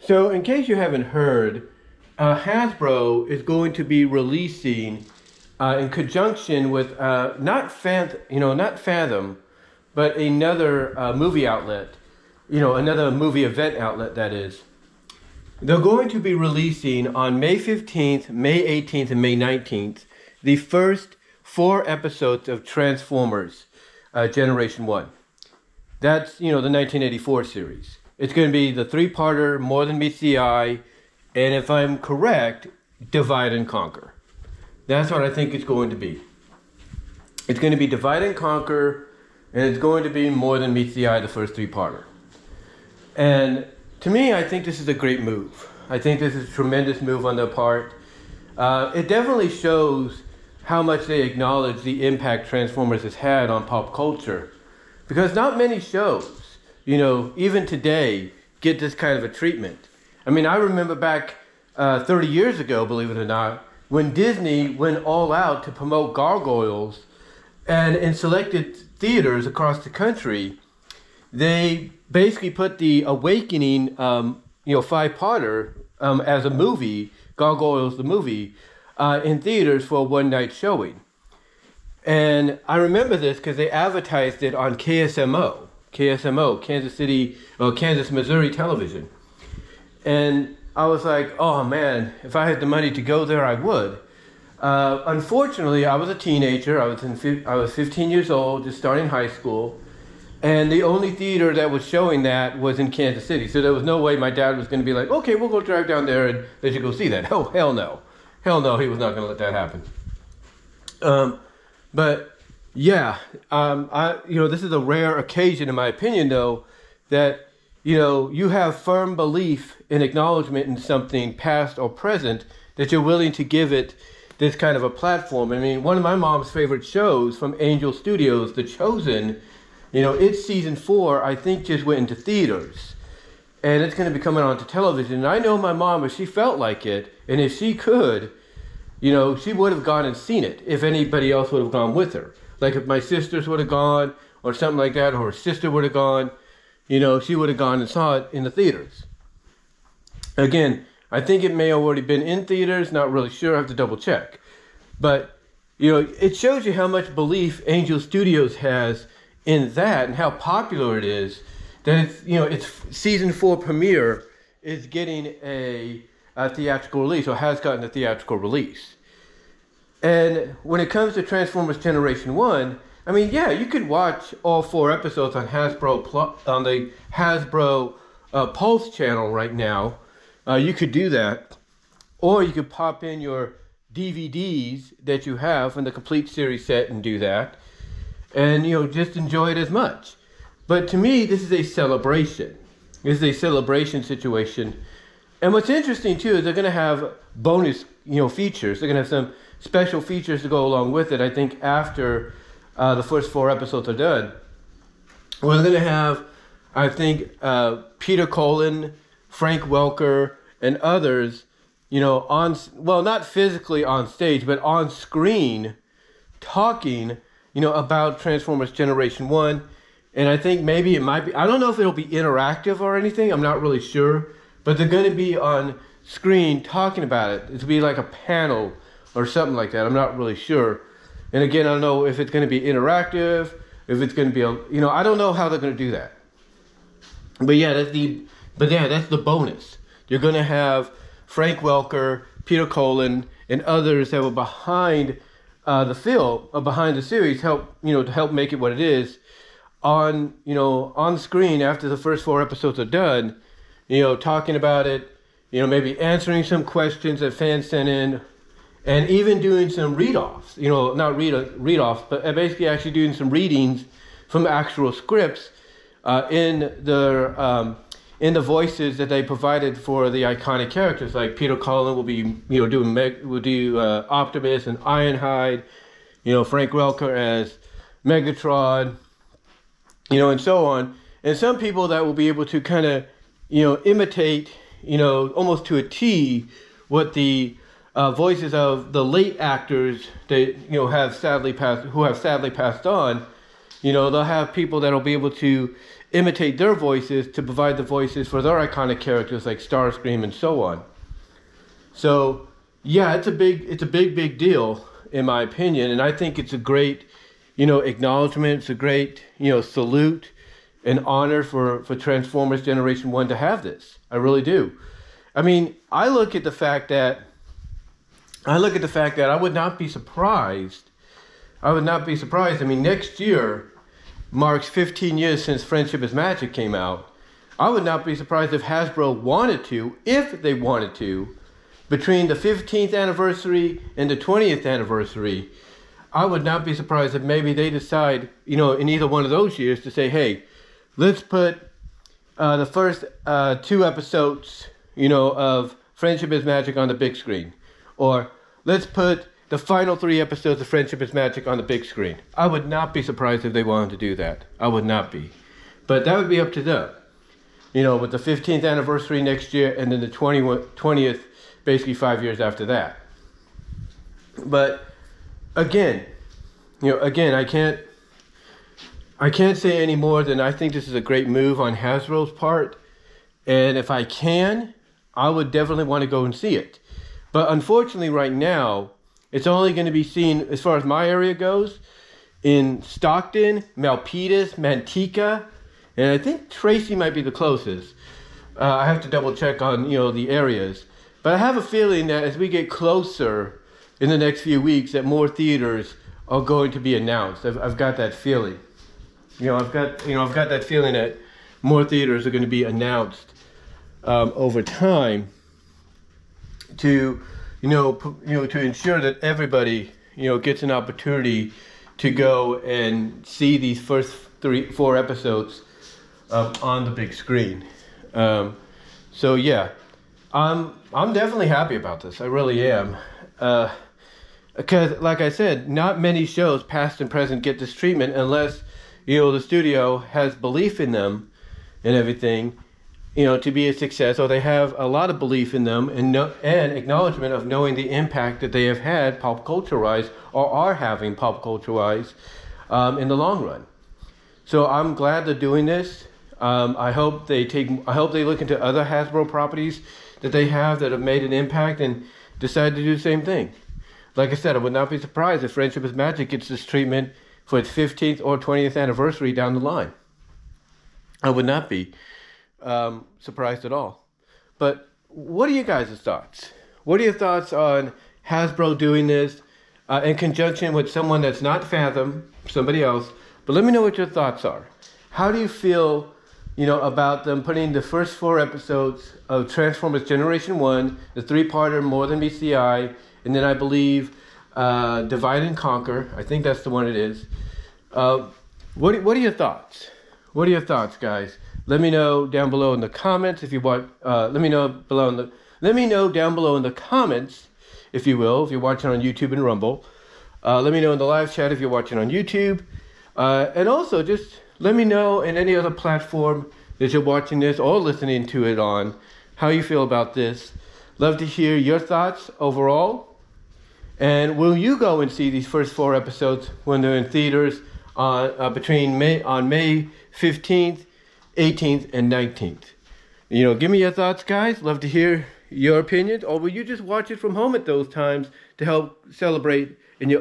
So, in case you haven't heard, Hasbro is going to be releasing, in conjunction with not Fathom, but another movie outlet, another movie event outlet that is. They're going to be releasing on May 15th, May 18th, and May 19th the first 4 episodes of Transformers Generation 1. That's, the 1984 series. It's going to be the 3-parter, More Than Meets the Eye, and if I'm correct, Divide and Conquer. That's what I think it's going to be. It's going to be Divide and Conquer, and it's going to be More Than Meets the Eye, the first 3-parter. And to me, I think this is a great move. I think this is a tremendous move on their part. It definitely shows how much they acknowledge the impact Transformers has had on pop culture. Because not many shows, even today, get this kind of a treatment. I mean, I remember back 30 years ago, believe it or not, when Disney went all out to promote Gargoyles, and in selected theaters across the country, they basically put the Awakening, 5-parter as a movie, Gargoyles the movie, in theaters for a one-night showing. And I remember this because they advertised it on KSMO, Kansas, Missouri television. And I was like, oh man, if I had the money to go there, I would. Unfortunately, I was a teenager. I was 15 years old, just starting high school. And the only theater that was showing that was in Kansas City. So there was no way my dad was going to be like, okay, we'll go drive down there and let you go see that. Oh, hell no. Hell no, he was not going to let that happen. But yeah, this is a rare occasion, in my opinion, though, that, you have firm belief and acknowledgement in something past or present, that you're willing to give it this kind of a platform. I mean, one of my mom's favorite shows from Angel Studios, The Chosen, its season 4, I think, just went into theaters. And it's going to be coming onto television. And I know my mom, if she felt like it, and if she could, she would have gone and seen it if anybody else would have gone with her. Like if my sisters would have gone or something like that, or her sister would have gone, she would have gone and saw it in the theaters. Again, I think it may have already been in theaters, not really sure, I have to double check. But, it shows you how much belief Angel Studios has in that and how popular it is that its season 4 premiere is getting a theatrical release, or has gotten a theatrical release. And when it comes to Transformers Generation 1, I mean, yeah, you could watch all 4 episodes on on the Hasbro Pulse channel right now. You could do that. Or you could pop in your DVDs that you have from the complete series set and do that. And, just enjoy it as much. But to me, this is a celebration. This is a celebration situation. And what's interesting, too, is they're going to have bonus, features. They're going to have some special features to go along with it, I think, after the first 4 episodes are done. We're going to have, I think, Peter Cullen, Frank Welker, and others, not physically on stage, but on screen, talking, about Transformers Generation 1. And I think maybe it might be, I don't know if it'll be interactive or anything, I'm not really sure, but they're going to be on screen talking about it. It'll be like a panel or something like that, I'm not really sure. And again, I don't know if it's going to be interactive, if it's going to be, I don't know how they're going to do that. But yeah, that's the bonus. You're going to have Frank Welker, Peter Cullen, and others that were behind the film, behind the series, to help make it what it is, on screen after the first 4 episodes are done, talking about it, maybe answering some questions that fans sent in, and even doing some read-offs, not read-offs, but basically actually doing some readings from actual scripts in the voices that they provided for the iconic characters. Like Peter Cullen will be, do Optimus and Ironhide, Frank Welker as Megatron, and so on. And some people that will be able to kind of, imitate, almost to a T, what the voices of the late actors that who have sadly passed on. They'll have people that'll be able to imitate their voices to provide the voices for their iconic characters like Starscream and so on. So yeah, it's a big deal in my opinion, and I think it's a great, acknowledgement. It's a great, salute and honor for Transformers Generation 1 to have this. I really do. I mean, I look at the fact that I would not be surprised. I mean, next year marks 15 years since Friendship is Magic came out. I would not be surprised if Hasbro wanted to, if they wanted to, between the 15th anniversary and the 20th anniversary, I would not be surprised if maybe they decide, in either one of those years to say, hey, let's put the first 2 episodes, of Friendship is Magic on the big screen. Or let's put the final 3 episodes of Friendship is Magic on the big screen. I would not be surprised if they wanted to do that. I would not be. But that would be up to them. With the 15th anniversary next year and then the 20th, basically 5 years after that. But again, I can't say any more than I think this is a great move on Hasbro's part. And if I can, I would definitely want to go and see it. But unfortunately right now, it's only going to be seen, as far as my area goes, in Stockton, Milpitas, Manteca, and I think Tracy might be the closest. I have to double check on, the areas. But I have a feeling that as we get closer in the next few weeks, that more theaters are going to be announced. I've got that feeling. I've got that feeling that more theaters are going to be announced over time to to ensure that everybody gets an opportunity to go and see these first 3-4 episodes on the big screen. So yeah, I'm definitely happy about this. I really am. Because like I said, not many shows past and present get this treatment unless the studio has belief in them and everything, to be a success, or they have a lot of belief in them and acknowledgement of knowing the impact that they have had pop culture-wise or are having pop culture-wise in the long run. So I'm glad they're doing this. I hope they look into other Hasbro properties that they have that have made an impact and decide to do the same thing. Like I said, I would not be surprised if Friendship is Magic gets this treatment for its 15th or 20th anniversary down the line. I would not be surprised at all. But what are you guys' thoughts? What are your thoughts on Hasbro doing this in conjunction with someone that's not Fathom, somebody else? But let me know what your thoughts are. How do you feel, about them putting the first 4 episodes of Transformers Generation 1, the 3-parter More Than Meets the Eye, and then I believe Divide and Conquer. I think that's the one it is. What are your thoughts? What are your thoughts, guys? Let me know down below in the comments if you want. Let me know down below in the comments, if you will, if you're watching on YouTube and Rumble. Let me know in the live chat if you're watching on YouTube, and also just let me know in any other platform that you're watching this or listening to it on how you feel about this. Love to hear your thoughts overall. And will you go and see these first 4 episodes when they're in theaters on May 15th, 18th, and 19th? Give me your thoughts, guys. Love to hear your opinions. Or will you just watch it from home at those times to help celebrate in your own